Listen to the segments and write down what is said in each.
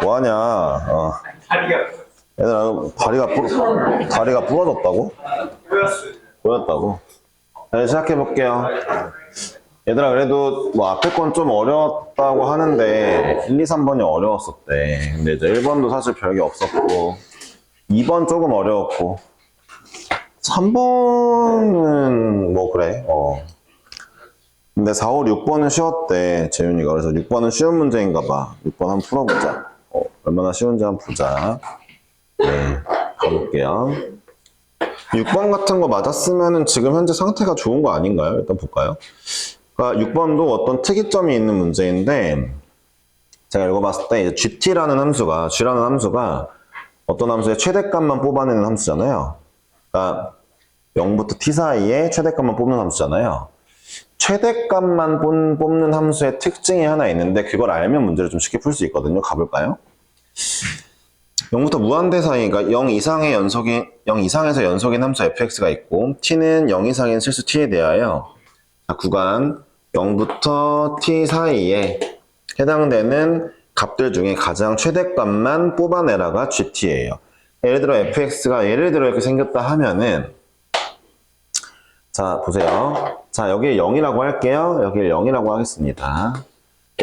뭐하냐? 얘들아, 다리가 부러졌다고? 보였다고? 네, 시작해볼게요. 얘들아, 그래도 뭐 앞에 건 좀 어려웠다고 하는데 1, 2, 3번이 어려웠었대. 근데 이제 1번도 사실 별게 없었고 2번 조금 어려웠고 3번은 뭐 그래. 근데 4, 5, 6번은 쉬웠대, 재윤이가. 그래서 6번은 쉬운 문제인가 봐. 6번 한번 풀어보자. 얼마나 쉬운지 한번 보자. 네, 가볼게요. 6번 같은 거 맞았으면은 지금 현재 상태가 좋은 거 아닌가요? 일단 볼까요? 그러니까 6번도 어떤 특이점이 있는 문제인데, 제가 읽어봤을 때 이제 gt라는 함수가, g라는 함수가 어떤 함수의 최대값만 뽑아내는 함수잖아요. 그러니까 0부터 t 사이에 최대값만 뽑는 함수잖아요. 최대값만 뽑는 함수의 특징이 하나 있는데 그걸 알면 문제를 좀 쉽게 풀 수 있거든요. 가볼까요? 0부터 무한대 사이, 그러니까 0 이상에서 연속인 함수 fx가 있고 t는 0 이상인 실수 t에 대하여 구간 0부터 t 사이에 해당되는 값들 중에 가장 최대값만 뽑아내라가 gt예요. 예를 들어 fx가 이렇게 생겼다 하면은, 자 보세요. 자, 여기 0이라고 할게요. 여기를 0이라고 하겠습니다.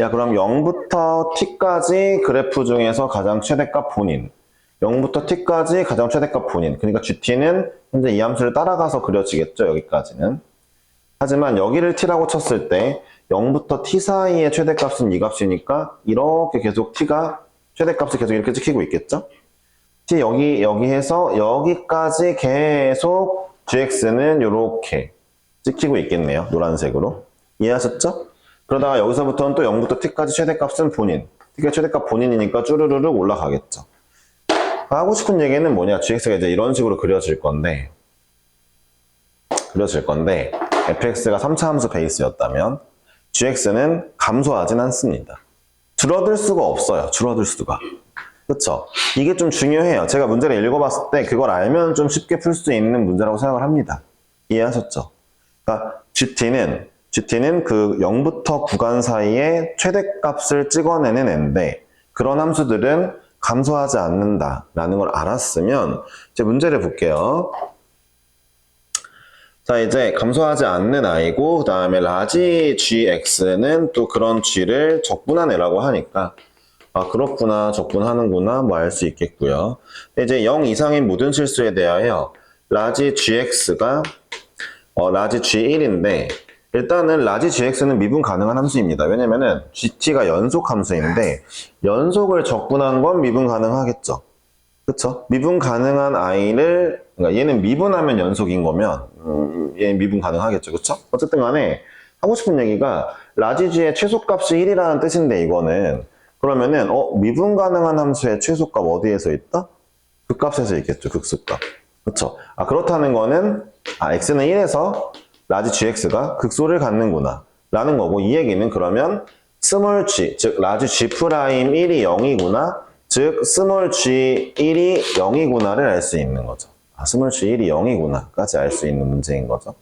야, 그럼 0부터 t까지 그래프 중에서 가장 최대값 본인, 0부터 t까지 가장 최대값 본인, 그러니까 gt는 현재 이 함수를 따라가서 그려지겠죠, 여기까지는. 하지만 여기를 t라고 쳤을 때 0부터 t 사이의 최대값은 이 값이니까 이렇게 계속 t가 최대값이 계속 이렇게 찍히고 있겠죠. t 여기에서 여기까지 계속 gx는 이렇게 찍히고 있겠네요. 노란색으로. 이해하셨죠? 그러다가 여기서부터는 또 0부터 t까지 최대값은 본인. t가 최대값 본인이니까 쭈르르륵 올라가겠죠. 하고 싶은 얘기는 뭐냐? gx가 이제 이런 식으로 그려질 건데 fx가 3차 함수 베이스였다면 gx는 감소하진 않습니다. 줄어들 수가 없어요. 줄어들 수가. 그쵸? 이게 좀 중요해요. 제가 문제를 읽어봤을 때 그걸 알면 좀 쉽게 풀 수 있는 문제라고 생각을 합니다. 이해하셨죠? 그러니까 gt는 그 0부터 구간 사이에 최대값을 찍어내는 애인데 그런 함수들은 감소하지 않는다라는 걸 알았으면 이제 문제를 볼게요. 자, 이제 감소하지 않는 i고 그 다음에 라지 gx는 또 그런 g를 적분한 애라고 하니까 아, 그렇구나, 적분하는구나 뭐 알 수 있겠고요. 이제 0 이상인 모든 실수에 대하여 라지 gx가 라지 g1인데 일단은 라지 gx는 미분 가능한 함수입니다. 왜냐면은 gt가 연속 함수인데 연속을 적분한 건 미분 가능하겠죠. 그쵸? 미분 가능한 i를, 그러니까 얘는 미분하면 연속인 거면 얘는 미분 가능하겠죠. 그쵸? 어쨌든 간에 하고 싶은 얘기가 라지 g의 최소값이 1이라는 뜻인데 이거는 그러면은 미분 가능한 함수의 최소값 어디에서 있다? 극값에서 있겠죠. 극소값. 그쵸? 아, 그렇다는 거는 x는 1에서 라지 gx가 극소를 갖는구나 라는 거고, 이 얘기는 그러면 스몰 g, 즉 라지 g'1이 0이구나, 즉 스몰 g1이 0이구나를 알 수 있는 거죠. 아, 스몰 g1이 0이구나 까지 알 수 있는 문제인 거죠.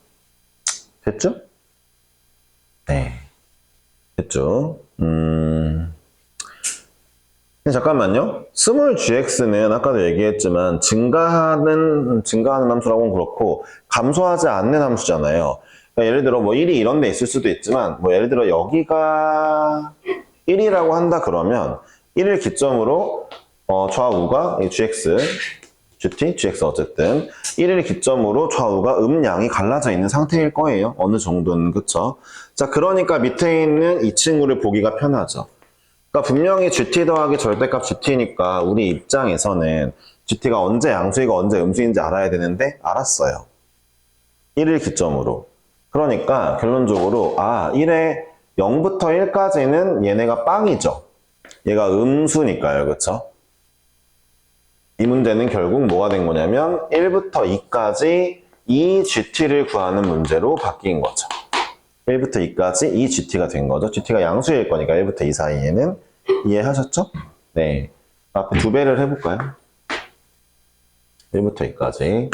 됐죠? 네, 됐죠? 잠깐만요. 스몰 gx는 아까도 얘기했지만 증가하는 함수라고는 그렇고 감소하지 않는 함수잖아요. 그러니까 예를 들어 뭐 1이 이런 데 있을 수도 있지만 뭐 예를 들어 여기가 1이라고 한다 그러면 1을 기점으로 좌우가 gx, gt, gx 어쨌든 1을 기점으로 좌우가 음양이 갈라져 있는 상태일 거예요. 어느 정도는. 그쵸? 자, 그러니까 밑에 있는 이 친구를 보기가 편하죠. 그러니까 분명히 gt 더하기 절대값 gt니까 우리 입장에서는 gt가 언제 양수이고 언제 음수인지 알아야 되는데 알았어요. 1을 기점으로. 그러니까 결론적으로 1에 0부터 1까지는 얘네가 빵이죠. 얘가 음수니까요. 그쵸? 이 문제는 결국 뭐가 된 거냐면 1부터 2까지 이 gt를 구하는 문제로 바뀐 거죠. 1부터 2까지 이 gt가 된 거죠. gt가 양수일 거니까 1부터 2 사이에는. 이해하셨죠? 네. 앞에 2배를 해볼까요? 1부터 2까지.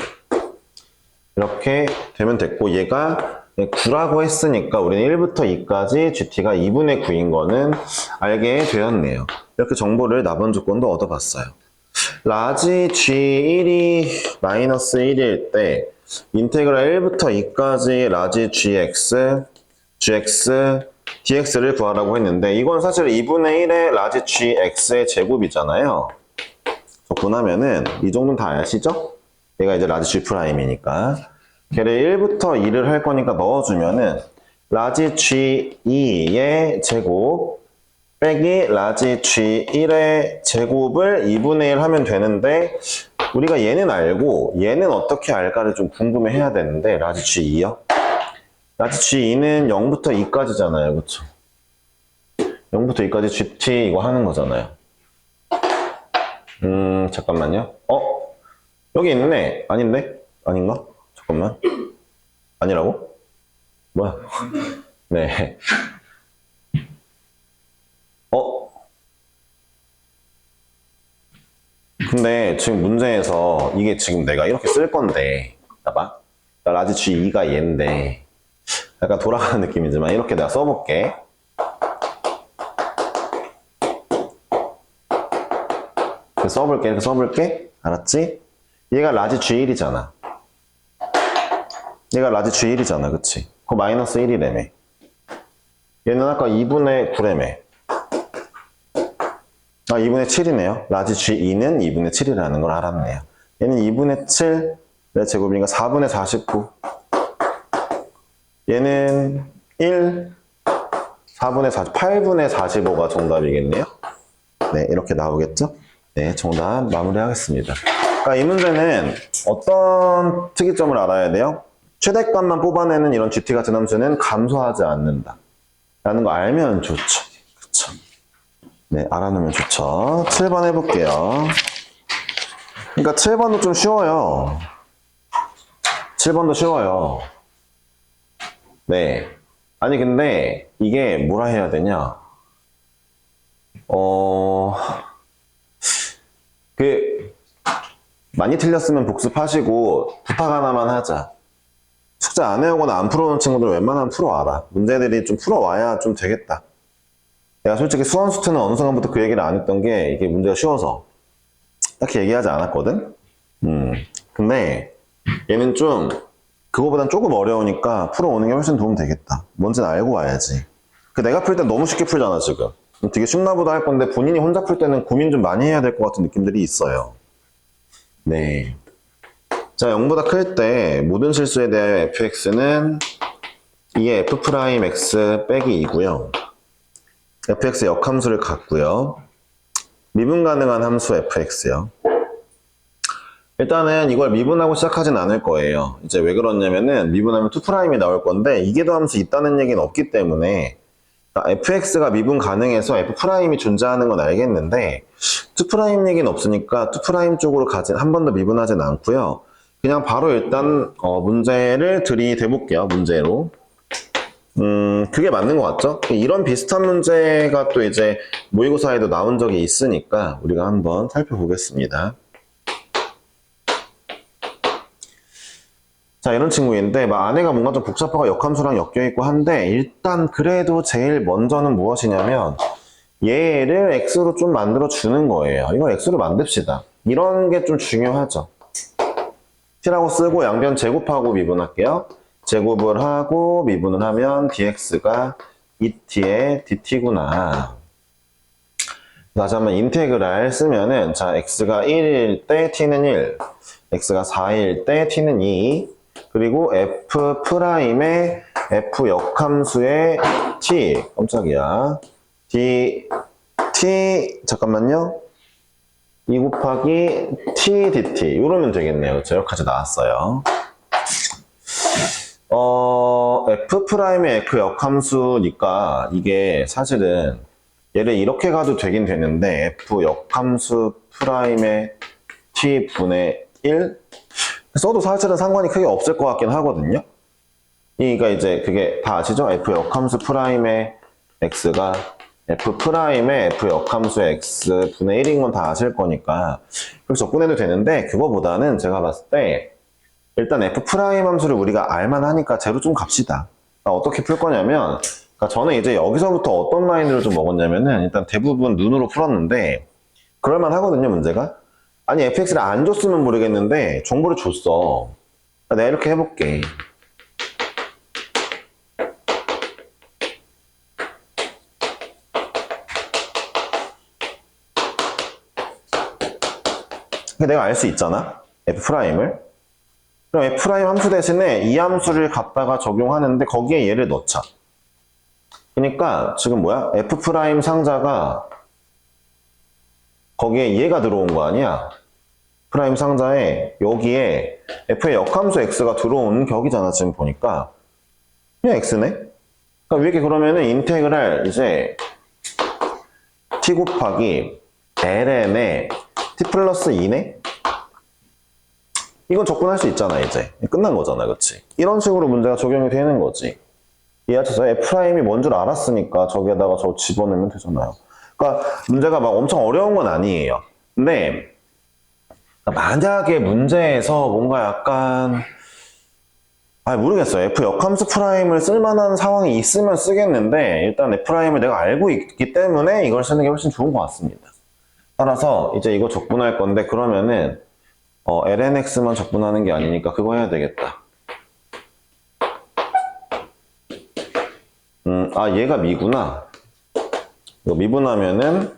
이렇게 되면 됐고, 얘가 9라고 했으니까 우리는 1부터 2까지 gt가 2분의 9인 거는 알게 되었네요. 이렇게 정보를 나번 조건도 얻어봤어요. 라지 G1이 마이너스 1일 때 인테그랄 1부터 2까지 라지 Gx, dx를 구하라고 했는데 이건 사실 2분의 1의 라지 Gx의 제곱이잖아요. 적분하면은 이 정도는 다 아시죠? 얘가 이제 라지 G'이니까 걔를 1부터 2를 할 거니까 넣어주면은 라지 G2의 제곱 빼기 라지 G1의 제곱을 2분의 1 하면 되는데 우리가 얘는 알고 얘는 어떻게 알까를 좀 궁금해 해야 되는데 라지 G2요? 라지 G2는 0부터 2까지잖아요. 그쵸? 0부터 2까지 GT 이거 하는 거잖아요. 잠깐만요. 여기 있네. 아닌데? 아닌가? 잠깐만. 아니라고? 뭐야? 네. 근데 지금 문제에서 이게 지금 내가 이렇게 쓸 건데, 봐봐. 라지 G2가 얘인데, 약간 돌아가는 느낌이지만 이렇게 내가 써볼게. 이렇게 써볼게. 알았지? 얘가 라지 G1이잖아. 그치? 그거 마이너스 1이라며. 얘는 아까 2분의 9라며. 2분의 7이네요. 라지 G2는 2분의 7이라는 걸 알았네요. 얘는 2분의 7의 제곱이니까 4분의 49. 얘는 1, 4분의 40, 8분의 45가 정답이겠네요. 네, 이렇게 나오겠죠? 네, 정답 마무리하겠습니다. 그러니까 이 문제는 어떤 특이점을 알아야 돼요? 최대값만 뽑아내는 이런 GT 같은 함수는 감소하지 않는다. 라는 거 알면 좋죠. 그쵸? 네, 알아놓으면 좋죠. 7번 해볼게요. 그러니까 7번도 좀 쉬워요. 7번도 쉬워요. 네. 아니, 근데 이게 뭐라 해야 되냐? 많이 틀렸으면 복습하시고 부탁 하나만 하자. 숙제 안 해오거나 안 풀어오는 친구들 웬만하면 풀어와라. 문제들이 좀 풀어와야 좀 되겠다. 내가 솔직히 수원수트는 어느 순간부터 그 얘기를 안 했던 게 이게 문제가 쉬워서 딱히 얘기하지 않았거든? 근데 얘는 좀 그거보단 조금 어려우니까 풀어오는 게 훨씬 도움 되겠다. 뭔지는 알고 와야지. 내가 풀 때 너무 쉽게 풀잖아, 지금. 되게 쉽나 보다 할 건데 본인이 혼자 풀 때는 고민 좀 많이 해야 될 것 같은 느낌들이 있어요. 네. 자, 0보다 클 때 모든 실수에 대하여 fx는 2의 f'x 빼기 2고요. fx 역함수를 갖고요. 미분 가능한 함수 fx요. 일단은 이걸 미분하고 시작하진 않을 거예요. 이제 왜 그러냐면은 미분하면 2'이 나올 건데 이계도 함수 있다는 얘기는 없기 때문에 fx가 미분 가능해서 f'이 존재하는 건 알겠는데 2' 얘기는 없으니까 2' 쪽으로 한 번 더 미분하진 않고요. 그냥 바로 일단 문제를 들이대 볼게요. 문제로. 그게 맞는 것 같죠? 이런 비슷한 문제가 또 이제 모의고사에도 나온 적이 있으니까 우리가 한번 살펴보겠습니다. 자, 이런 친구인데 안에가 뭔가 좀 복잡하고 역함수랑 엮여있고 한데 일단 그래도 제일 먼저는 무엇이냐면 얘를 x로 좀 만들어 주는 거예요. 이걸 x로 만듭시다. 이런 게 좀 중요하죠. t라고 쓰고 양변 제곱하고 미분할게요. 제곱을 하고 미분을 하면 dx가 2t의 dt구나. 다시 한번 인테그랄 쓰면은 자, x가 1일 때 t는 1, x가 4일 때 t는 2, 그리고 f'의 f 역함수의 t, 깜짝이야. 잠깐만요. 2 곱하기 t dt 이러면 되겠네요. 그렇죠? 여기까지 나왔어요. f'의 f 역함수니까 이게 사실은 얘를 이렇게 가도 되긴 되는데 f 역함수 프라임의 t분의 1 써도 사실은 상관이 크게 없을 것 같긴 하거든요. 그러니까 이제 그게 다 아시죠? f 역함수 프라임의 x가 f'의 f 역함수의 x분의 1인 건 다 아실 거니까 그렇게 접근해도 되는데 그거보다는 제가 봤을 때 일단 f' 함수를 우리가 알만 하니까 제로 좀 갑시다. 어떻게 풀 거냐면 그러니까 저는 이제 여기서부터 어떤 마인드를 좀 먹었냐면은 일단 대부분 눈으로 풀었는데 그럴만 하거든요, 문제가. 아니, fx를 안 줬으면 모르겠는데 정보를 줬어. 내가 이렇게 해볼게. 내가 알 수 있잖아, f'을. 그럼 f' 함수 대신에 이 함수를 갖다가 적용하는데 거기에 얘를 넣자. 그러니까 지금 뭐야? f' 상자가 거기에 얘가 들어온 거 아니야? 프라임 상자에 여기에 f의 역함수 x가 들어오는 격이잖아, 지금 보니까. 그냥 x네? 그러니까 위에 그러면은 인테그랄 이제 t 곱하기 ln에 t 플러스 2네? 이건 접근할 수 있잖아, 이제. 끝난 거잖아, 그치? 이런 식으로 문제가 적용이 되는 거지. 이해하셔서 f'이 뭔 줄 알았으니까 저기에다가 저 집어넣으면 되잖아요. 그러니까 문제가 막 엄청 어려운 건 아니에요. 근데 만약에 문제에서 뭔가 약간 모르겠어요. f 역함수 프라임을 쓸만한 상황이 있으면 쓰겠는데 일단 f'을 내가 알고 있기 때문에 이걸 쓰는 게 훨씬 좋은 것 같습니다. 따라서 이제 이거 적분할 건데 그러면은 lnx만 적분하는 게 아니니까 그거 해야 되겠다. 얘가 미구나. 이거 미분하면은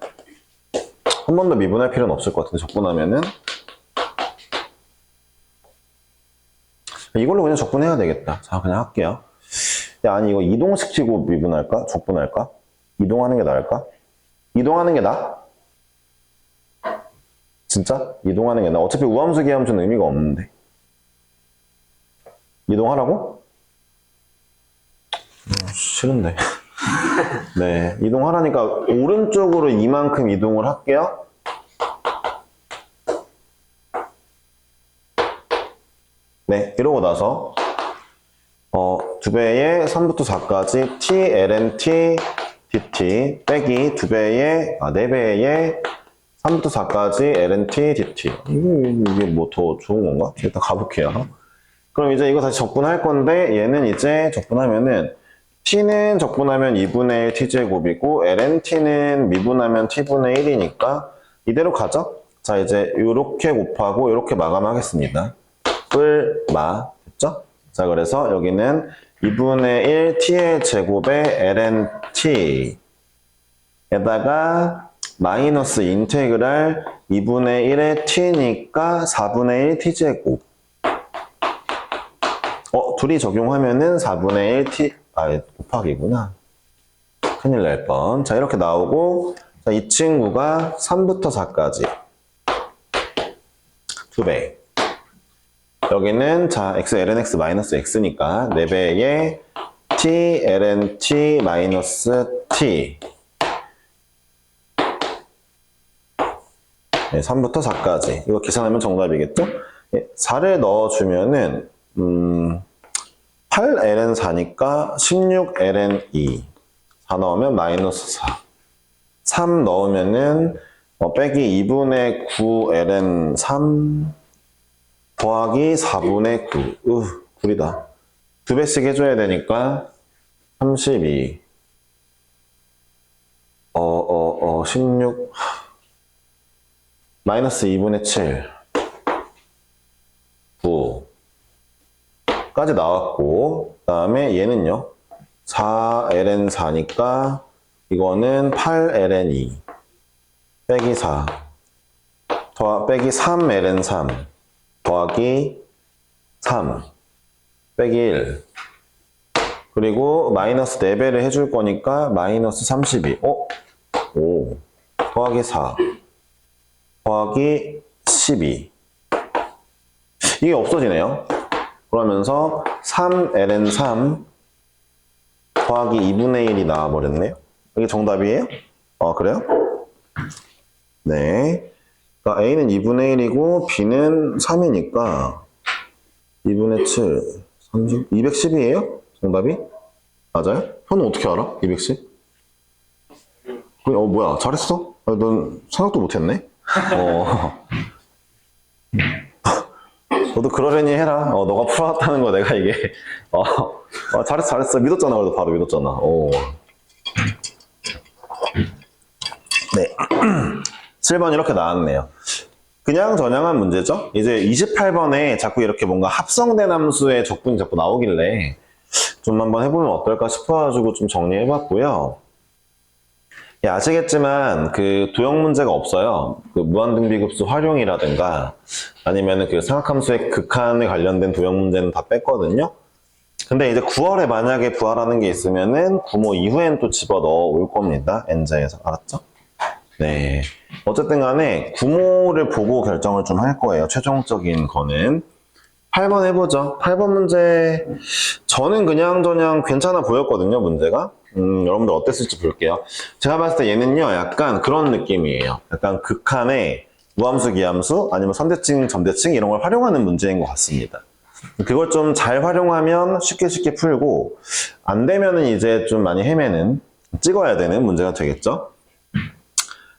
한 번 더 미분할 필요는 없을 것 같은데 적분하면은 이걸로 그냥 적분해야 되겠다. 자, 그냥 할게요. 야, 아니 이거 이동시키고 미분할까? 적분할까? 이동하는 게 나을까? 이동하는 게 나아? 진짜? 이동하는 게 나아? 어차피 우함수 기함수는 의미가 없는데. 이동하라고? 싫은데. 네, 이동하라니까 오른쪽으로 이만큼 이동을 할게요. 네, 이러고 나서 2배의 3부터 4까지 t, ln t, dt 빼기 2배의 4배의 3부터 4까지 ln t, dt. 이게 뭐 더 좋은 건가? 일단 가볼게요. 그럼 이제 이거 다시 적분할 건데 얘는 이제 적분하면은 t는 적분하면 2분의 1 t제곱이고 ln-t는 미분하면 t분의 1이니까 이대로 가죠? 자, 이제 요렇게 곱하고 요렇게 마감하겠습니다. 뿔마 됐죠? 자, 그래서 여기는 2분의 1 t의 제곱에 ln-t 에다가 마이너스 인테그랄 2분의 1의 t니까 4분의 1 t제곱. 둘이 적용하면은 4분의 1 t, 곱하기구나. 큰일 날 뻔. 자, 이렇게 나오고, 자, 이 친구가 3부터 4까지. 2배. 여기는, 자, x, lnx 마이너스 x니까 4배의 t, ln t 마이너스 t. 네, 3부터 4까지. 이거 계산하면 정답이겠죠? 4를 넣어주면은, 8ln4니까 16ln2. 4 넣으면 마이너스 4. 3 넣으면은, 빼기 2분의 9ln3 더하기 4분의 9. 구리다. 2배씩 해줘야 되니까 32. 16. 마이너스 2분의 7. 9. 까지 나왔고, 그 다음에 얘는요, 4ln4니까 이거는 8ln2 빼기 4 빼기 3ln3 더하기 3 빼기 1 그리고 마이너스 4배를 해줄 거니까 마이너스 32 5 더하기 4 더하기 12 이게 없어지네요. 그러면서 3ln3 더하기 2분의 1이 나와버렸네요. 이게 정답이에요? 그래요? 네. 그러니까 A는 2분의 1이고 B는 3이니까 2분의 7, 30, 210이에요? 정답이? 맞아요? 현우 어떻게 알아? 210? 뭐야, 잘했어? 넌 생각도 못했네? 너도 그러려니 해라. 너가 풀어왔다는 거 내가 이게 잘했어. 믿었잖아. 그래도 바로 믿었잖아. 오. 네. 7번 이렇게 나왔네요. 그냥 전향한 문제죠. 이제 28번에 자꾸 이렇게 뭔가 합성된 함수의 적분이 자꾸 나오길래 좀 한번 해보면 어떨까 싶어가지고 좀 정리해봤고요. 예, 아시겠지만 그 도형 문제가 없어요. 그 무한등비급수 활용이라든가 아니면은 그 삼각함수의 극한에 관련된 도형 문제는 다 뺐거든요. 근데 이제 9월에 만약에 부활하는 게 있으면은 9모 이후엔 또 집어 넣어 올 겁니다. N자에서. 알았죠? 네. 어쨌든 간에 9모를 보고 결정을 좀 할 거예요. 최종적인 거는. 8번 해보죠. 8번 문제, 저는 그냥 괜찮아 보였거든요, 문제가. 여러분들 어땠을지 볼게요. 제가 봤을 때 얘는요, 약간 그런 느낌이에요. 약간 극한의 무함수, 기함수, 아니면 선대칭, 점대칭 이런 걸 활용하는 문제인 것 같습니다. 그걸 좀 잘 활용하면 쉽게 풀고, 안 되면은 이제 좀 많이 헤매는, 찍어야 되는 문제가 되겠죠.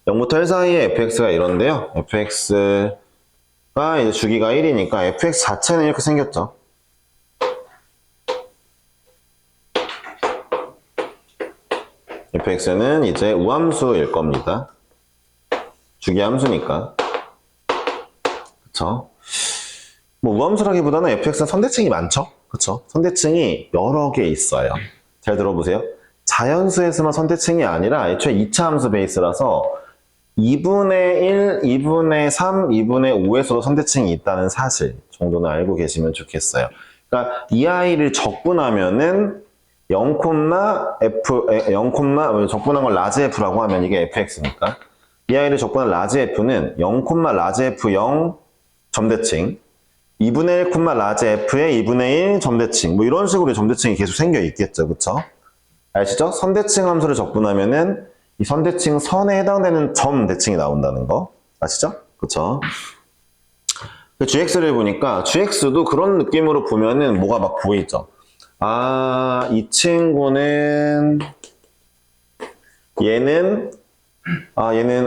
0부터 1 사이에 fx가 이런데요. fx가 이제 주기가 1이니까 fx 자체는 이렇게 생겼죠. fx는 이제 우함수일 겁니다. 주기 함수니까. 그쵸? 뭐 우함수라기보다는 fx는 선대칭이 많죠? 그쵸? 선대칭이 여러 개 있어요. 잘 들어보세요. 자연수에서만 선대칭이 아니라 애초에 2차 함수 베이스라서 2분의 1, 2분의 3, 2분의 5에서도 선대칭이 있다는 사실 정도는 알고 계시면 좋겠어요. 그러니까 이 아이를 적분하면은 0, 적분한 걸 라지 f라고 하면 이게 fx니까 이 아이를 적분한 라지 f는 0, 라지 f0 점대칭 2분의 1, 라지 f의 2분의 1 점대칭 뭐 이런 식으로 점대칭이 계속 생겨 있겠죠. 그쵸? 아시죠? 선대칭 함수를 적분하면은 이 선대칭 선에 해당되는 점 대칭이 나온다는 거 아시죠? 그쵸? gx를 보니까 gx도 그런 느낌으로 보면은 뭐가 막 보이죠? 아, 이 친구는 얘는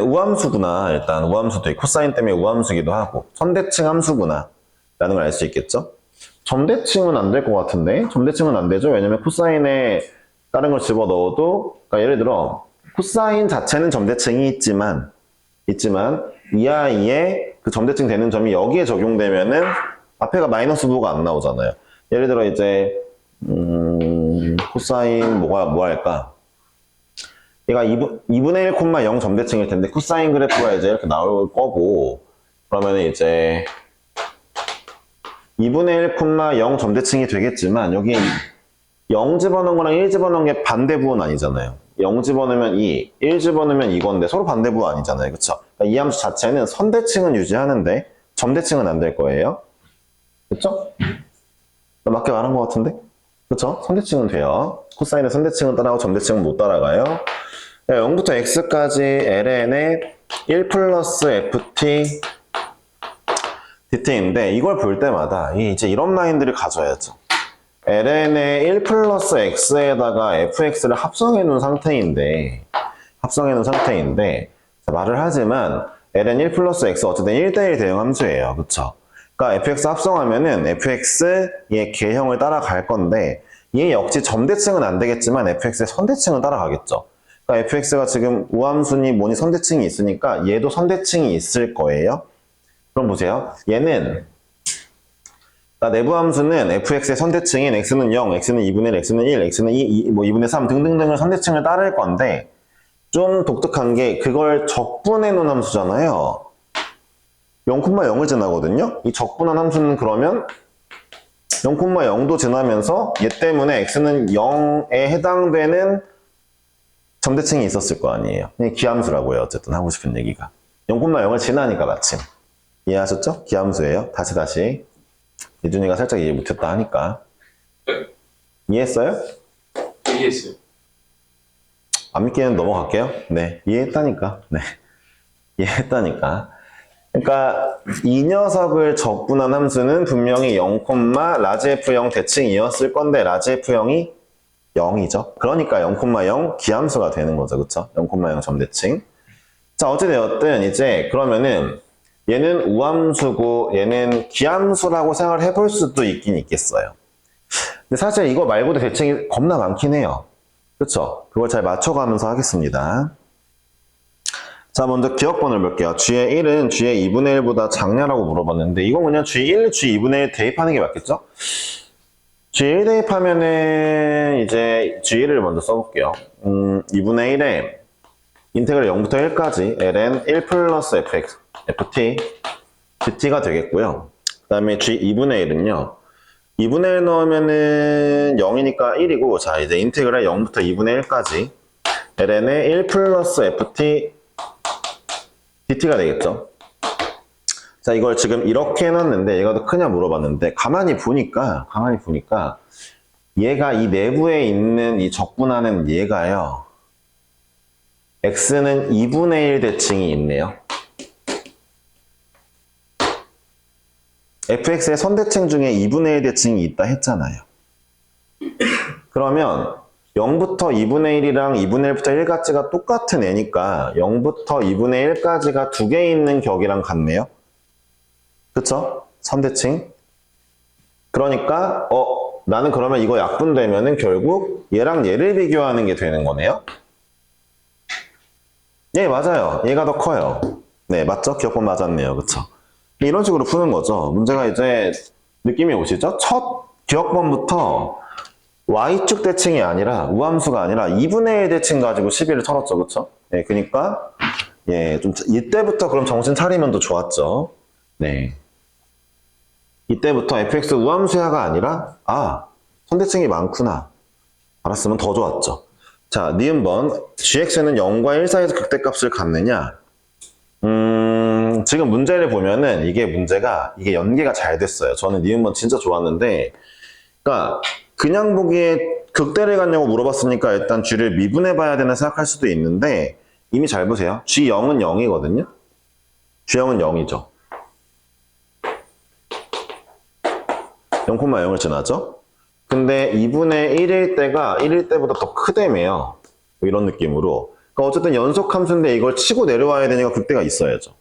우함수구나. 일단 우함수도 있고 코사인 때문에 우함수기도 하고 선대칭 함수구나 라는 걸 알 수 있겠죠? 점대칭은 안 될 것 같은데 점대칭은 안 되죠? 왜냐면 코사인에 다른 걸 집어넣어도 그러니까 예를 들어 코사인 자체는 점대칭이 있지만 이 아이의 그 점대칭 되는 점이 여기에 적용되면은 앞에가 마이너스 부호가 안 나오잖아요. 예를 들어 이제 코사인 뭐 할까? 얘가 2분의 1, 0 점대칭일 텐데 코사인 그래프가 이제 이렇게 나올 거고 그러면 이제 2분의 1, 0 점대칭이 되겠지만 여기 0 집어넣은 거랑 1 집어넣은 게 반대 부호는 아니잖아요. 0 집어넣으면 2, 1 집어넣으면 이건데 서로 반대 부호 아니잖아요. 그쵸? 그러니까 이 함수 자체는 선대칭은 유지하는데 점대칭은 안 될 거예요. 그쵸? 나 맞게 말한 것 같은데? 그쵸? 선대칭은 돼요. 코사인의 선대칭은 따라가고 점대칭은 못 따라가요. 0부터 x까지 ln의 1 플러스 ft dt인데 이걸 볼 때마다 이제 이런 라인들을 가져야죠. ln의 1 플러스 x에다가 fx를 합성해 놓은 상태인데 말을 하지만 ln 1 플러스 x 어쨌든 1대1 대응 함수예요. 그쵸? 그러니까 fx 합성하면은 fx의 계형을 따라갈 건데 얘 역시 점대칭은 안 되겠지만 fx의 선대칭은 따라가겠죠. 그러니까 fx가 지금 우함수니 뭐니 선대칭이 있으니까 얘도 선대칭이 있을 거예요. 그럼 보세요. 얘는 내부 함수는 fx의 선대칭인 x는 0, x는 2분의 1, x는 1, x는 2, 뭐 2분의 3 등등등을 선대칭을 따를 건데 좀 독특한 게 그걸 적분해 놓은 함수잖아요. 0,0을 지나거든요. 이 적분한 함수는 그러면 0,0도 지나면서 얘 때문에 x는 0에 해당되는 점대칭이 있었을 거 아니에요. 기함수라고요. 어쨌든 하고 싶은 얘기가 0,0을 지나니까 마침 이해하셨죠? 기함수예요. 다시 예준이가 살짝 이해 못했다 하니까 이해했어요? 이해했어요. 안 믿기는 넘어갈게요. 네, 이해했다니까. 네, 이해했다니까. 그러니까 이 녀석을 적분한 함수는 분명히 0, 라지 f0 대칭이었을 건데 라지 f0이 0이죠. 그러니까 0,0 기함수가 되는 거죠. 그쵸? 0,0 점대칭. 자, 어찌되었든 이제 그러면은 얘는 우함수고 얘는 기함수라고 생각을 해볼 수도 있긴 있겠어요. 근데 사실 이거 말고도 대칭이 겁나 많긴 해요. 그쵸? 그걸 잘 맞춰가면서 하겠습니다. 자, 먼저 기억번호를 볼게요. G의 1은 G의 2분의 1보다 작냐라고 물어봤는데, 이건 그냥 G1, G2분의 1 대입하는 게 맞겠죠? G1 대입하면은, 이제 G1을 먼저 써볼게요. 2분의 1에 인테그랄 0부터 1까지 ln 1 플러스 fx, ft, dt가 되겠고요. 그 다음에 G2분의 1은요. 2분의 1 넣으면은 0이니까 1이고, 자, 이제 인테그랄 0부터 2분의 1까지 ln의 1 플러스 ft, dt가 되겠죠. 자, 이걸 지금 이렇게 해놨는데 얘가 더 크냐 물어봤는데 가만히 보니까 얘가 이 내부에 있는 이 적분하는 얘가요. x는 2분의 1 대칭이 있네요. fx의 선대칭 중에 2분의 1 대칭이 있다 했잖아요. 그러면 0부터 2분의 1이랑 2분의 1부터 1까지가 똑같은 애니까 0부터 2분의 1까지가 두 개 있는 격이랑 같네요. 그쵸? 선대칭. 그러니까 나는 그러면 이거 약분되면은 결국 얘랑 얘를 비교하는 게 되는 거네요. 네, 맞아요. 얘가 더 커요. 네, 맞죠? 기억법 맞았네요. 그쵸? 이런 식으로 푸는 거죠. 문제가 이제 느낌이 오시죠? 첫 기억법부터 Y축 대칭이 아니라 우함수가 아니라 2분의 1 대칭 가지고 시비를 털었죠. 그쵸? 네, 그러니까 예, 좀 이때부터 그럼 정신 차리면 더 좋았죠. 네. 이때부터 fx 우함수야가 아니라 선대칭이 많구나. 알았으면 더 좋았죠. 자, 니은번 gx는 0과 1 사이에서 극대값을 갖느냐? 지금 문제를 보면은 이게 연계가 잘 됐어요. 저는 니은번 진짜 좋았는데, 그러니까 그냥 보기에 극대를 갖냐고 물어봤으니까 일단 g를 미분해 봐야 되나 생각할 수도 있는데 이미 잘 보세요. g0은 0이거든요. g0은 0이죠. 0,0을 지나죠? 근데 2분의 1일 때보다 더 크다며요. 이런 느낌으로. 그러니까 어쨌든 연속 함수인데 이걸 치고 내려와야 되니까 극대가 있어야죠.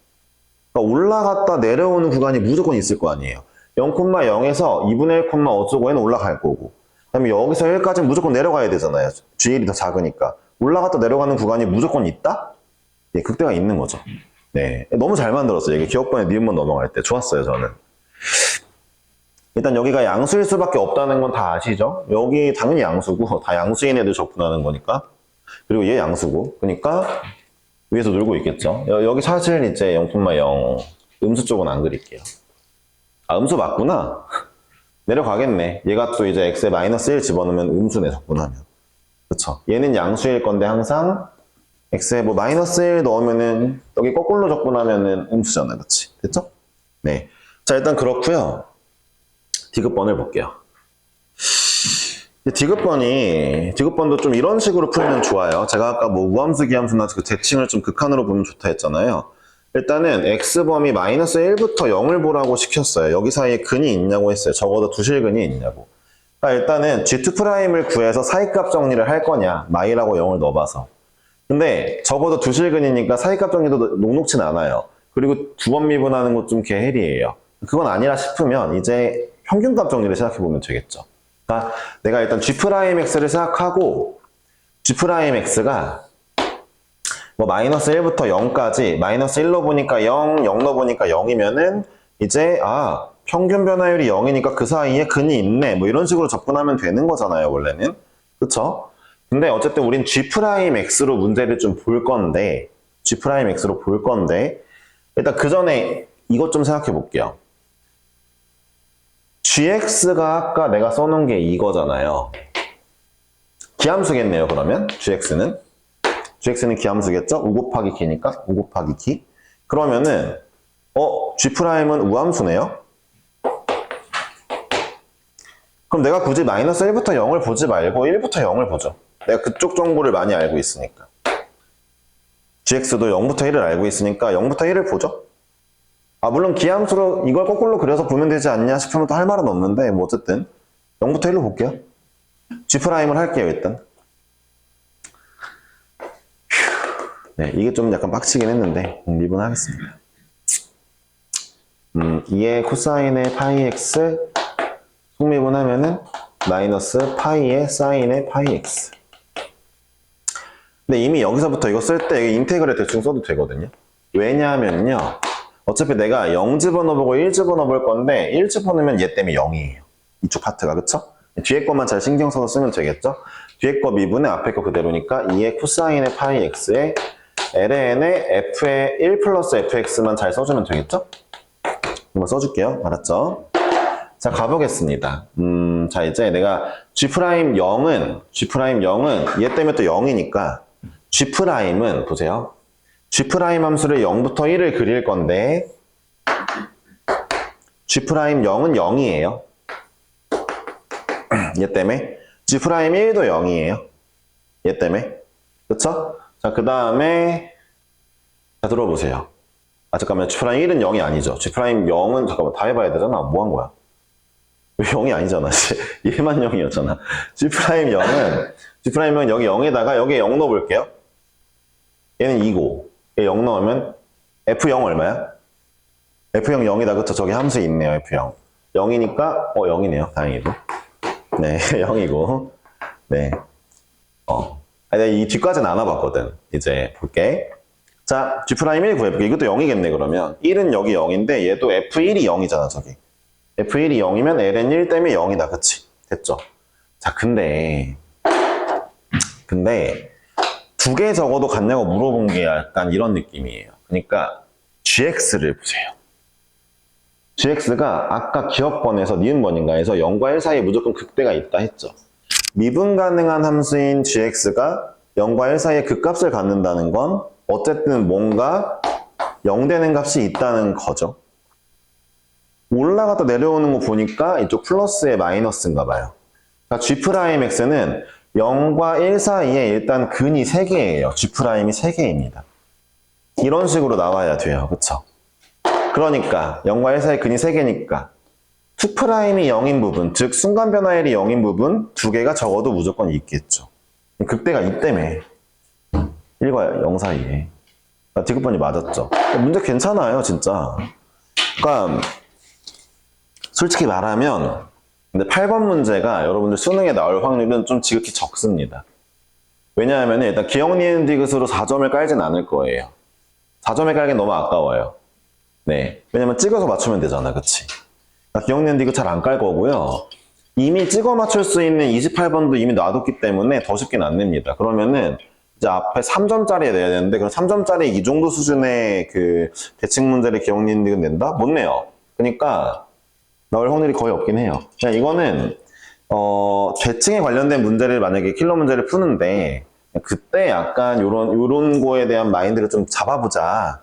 그러니까 올라갔다 내려오는 구간이 무조건 있을 거 아니에요. 0,0에서 2분의 1, 어쩌고에는 올라갈 거고. 그 다음에 여기서 1까지는 무조건 내려가야 되잖아요. G1이 더 작으니까. 올라갔다 내려가는 구간이 무조건 있다? 예, 극대가 있는 거죠. 네. 너무 잘 만들었어요. 이게 기억번에 니은번 넘어갈 때. 좋았어요, 저는. 일단 여기가 양수일 수밖에 없다는 건 다 아시죠? 여기 당연히 양수고 다 양수인 애들 적분하는 거니까. 그리고 얘 양수고. 그러니까 위에서 놀고 있겠죠. 여기 사실 이제 0,0 음수 쪽은 안 그릴게요. 음수 맞구나. 내려가겠네. 얘가 또 이제 x에 마이너스 1 집어넣으면 음수네, 적분하면. 그쵸? 얘는 양수일 건데 항상 x에 뭐 마이너스 1 넣으면은 여기 거꾸로 적분하면은 음수잖아요. 그치? 됐죠? 네. 자, 일단 그렇고요. 디귿번을 볼게요. 디귿번도 좀 이런 식으로 풀면 좋아요. 제가 아까 뭐 우함수, 기함수나 그 대칭을 좀 극한으로 보면 좋다 했잖아요. 일단은 x범위 마이너스 1부터 0을 보라고 시켰어요. 여기 사이에 근이 있냐고 했어요. 적어도 두실근이 있냐고. 그러니까 일단은 G2'을 구해서 사이값 정리를 할 거냐, 마이라고 0을 넣어봐서. 근데 적어도 두실근이니까 사이값 정리도 녹록진 않아요. 그리고 두 번 미분하는 것 좀 개헬이에요. 그건 아니라 싶으면 이제 평균값 정리를 생각해보면 되겠죠. 그러니까 내가 일단 G'X를 생각하고 G'X가 뭐 마이너스 1부터 0까지 마이너스 1 넣어보니까 0, 0 넣어보니까 0이면은 이제 평균 변화율이 0이니까 그 사이에 근이 있네 뭐 이런 식으로 접근하면 되는 거잖아요 원래는. 그쵸? 근데 어쨌든 우린 G'X로 문제를 좀 볼 건데 G'X로 볼 건데 일단 그 전에 이것 좀 생각해 볼게요. gx가 아까 내가 써놓은 게 이거잖아요. 기함수겠네요, 그러면. gx는 기함수겠죠? u 곱하기 기니까 u 곱하기 기. 그러면은 G'은 우함수네요? 그럼 내가 굳이 마이너스 1부터 0을 보지 말고 1부터 0을 보죠. 내가 그쪽 정보를 많이 알고 있으니까. gx도 0부터 1을 알고 있으니까 0부터 1을 보죠. 물론 기함수로 이걸 거꾸로 그려서 보면 되지 않냐 싶으면 또 할 말은 없는데 뭐 어쨌든 0부터 1로 볼게요. G'을 할게요 일단. 네, 이게 좀 약간 빡치긴 했는데 미분하겠습니다. 2의 코사인의 파이 x 속미분하면은 마이너스 파이의 사인의 파이 x. 근데 이미 여기서부터 이거 쓸 때 인테그랄 대충 써도 되거든요. 왜냐하면요. 어차피 내가 0 집어넣어보고 1 집어넣어볼 건데 1 집어넣으면 얘 때문에 0이에요. 이쪽 파트가, 그쵸? 뒤에 것만 잘 신경 써서 쓰면 되겠죠? 뒤에 거 미분에 앞에 거 그대로니까 2의 코사인의 파이 x에 ln의 f의 1 플러스 fx만 잘 써주면 되겠죠? 한번 써줄게요. 알았죠? 자, 가보겠습니다. 자, 이제 내가 G'0은 얘 때문에 또 0이니까 G'은 보세요. G' 함수를 0부터 1을 그릴 건데 G'0은 0이에요. 얘 때문에 G'1도 0이에요. 얘 때문에. 그쵸? 자, 그 다음에 자, 들어보세요. 아, 잠깐만. G'1은 0이 아니죠. G'0은 잠깐만 다 해봐야 되잖아. 뭐 한 거야? 왜 0이 아니잖아. 얘만 0이었잖아. G'0은 여기 0에다가 여기에 0 넣어볼게요. 얘는 2고 얘 0 넣으면 F0 얼마야? F0 0이다. 그쵸? 저기 함수 있네요. F0 0이니까 0이네요. 다행히도. 네, 0이고 네. 내가 이 뒤까지는 안 와봤거든. 이제 볼게. 자, G'1 구해볼게. 이것도 0이겠네. 그러면 1은 여기 0인데 얘도 F1이 0이잖아. 저기 F1이 0이면 ln 1 때문에 0이다. 그치? 됐죠? 자, 근데 두 개 적어도 같냐고 물어본 게 약간 이런 느낌이에요. 그러니까 gx를 보세요. gx가 아까 기억번에서 니은번인가에서 0과 1 사이에 무조건 극대가 있다 했죠. 미분 가능한 함수인 gx가 0과 1 사이에 극값을 갖는다는 건 어쨌든 뭔가 0 되는 값이 있다는 거죠. 올라갔다 내려오는 거 보니까 이쪽 플러스에 마이너스인가 봐요. 그러니까 G'X는 0과 1 사이에 일단 근이 3개예요. G'이 3개입니다. 이런 식으로 나와야 돼요. 그쵸? 그러니까 0과 1 사이에 근이 3개니까 2'이 0인 부분, 즉 순간 변화율이 0인 부분 2개가 적어도 무조건 있겠죠. 극대가 있다며. 1과 0 사이에. 디귿번이 맞았죠. 문제 괜찮아요, 진짜. 그러니까 솔직히 말하면 근데 8번 문제가 여러분들 수능에 나올 확률은 좀 지극히 적습니다. 왜냐하면 일단 기억, 니은, 디귿으로 4점을 깔진 않을 거예요. 4점을 깔긴 너무 아까워요. 네, 왜냐면 찍어서 맞추면 되잖아. 그치? 그러니까 기억, 니은, 디귿 잘 안 깔 거고요. 이미 찍어 맞출 수 있는 28번도 이미 놔뒀기 때문에 더 쉽게 안 냅니다. 그러면은 이제 앞에 3점짜리 내야 되는데 그럼 3점짜리 이 정도 수준의 그 대칭 문제를 기억, 니은, 디귿 낸다? 못 내요. 그러니까 나올 확률이 거의 없긴 해요. 그냥 이거는 대칭에 관련된 문제를 만약에 킬러 문제를 푸는데 그때 약간 요런 거에 대한 마인드를 좀 잡아보자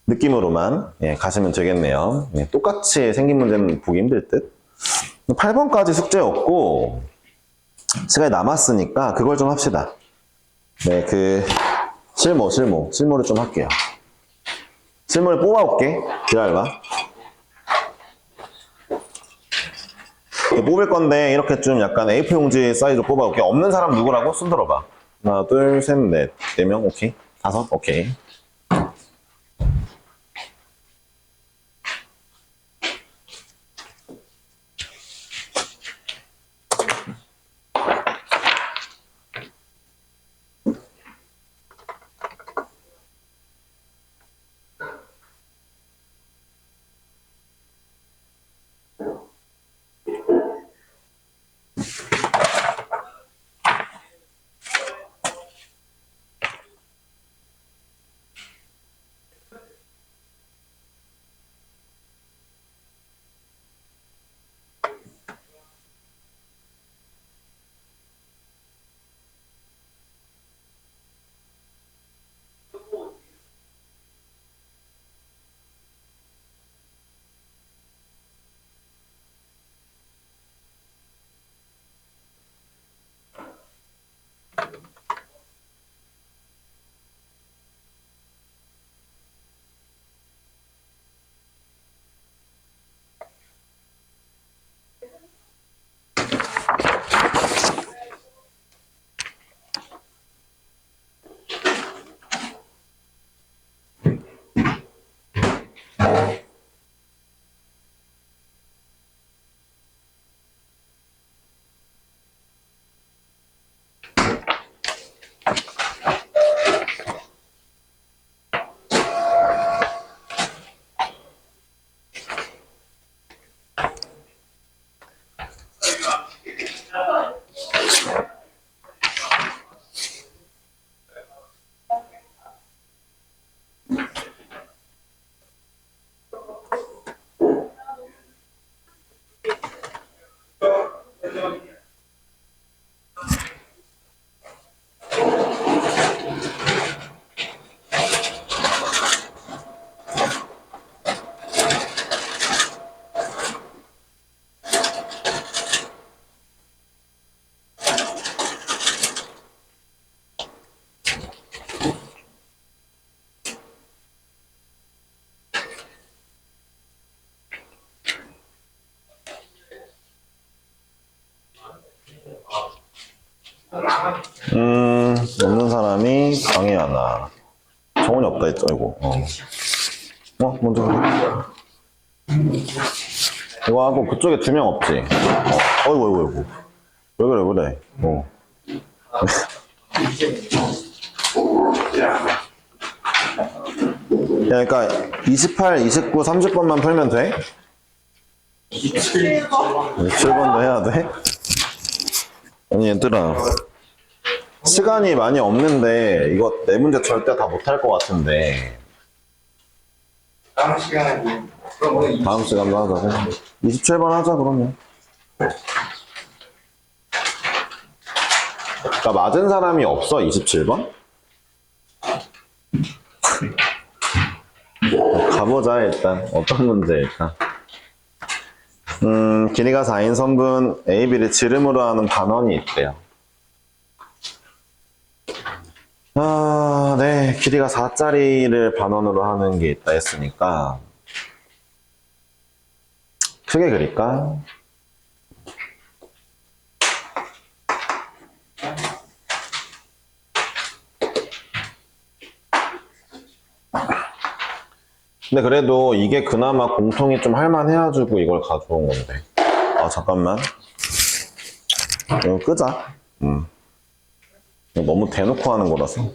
느낌으로만 가시면 되겠네요. 똑같이 생긴 문제는 보기 힘들 듯. 8번까지 숙제였고 시간이 남았으니까 그걸 좀 합시다. 네, 그 실무를 좀 할게요. 실무를 뽑아올게. 기다려봐. 뽑을 건데 이렇게 좀 약간 A4 용지 사이즈로 뽑아올게. 없는 사람 누구라고? 손 들어봐. 하나, 둘, 셋, 넷. 4명? 오케이. 5? 오케이. 없는 사람이 방에 하나. 정원이 없다 했죠, 이거. 먼저 그래. 이거 하고 그쪽에 2명 없지? 어이구. 왜 그래. 야, 그러니까 28, 29, 30번만 풀면 돼? 27번도 해야 돼? 아니 얘들아, 시간이 많이 없는데 이거 4문제 절대 다 못할 것 같은데 다음 시간에 뭐 다음 시간도 하자고. 27번 하자 그러면. 그러니까 맞은 사람이 없어 27번? 가보자 일단. 어떤 문제일까? 길이가 4인 선분 AB를 지름으로 하는 반원이 있대요. 네. 길이가 4짜리를 반원으로 하는 게 있다 했으니까 크게 그릴까? 근데 그래도 이게 그나마 공통이 좀 할만해가지고 이걸 가져온 건데. 잠깐만. 이거 끄자. 이거 너무 대놓고 하는 거라서.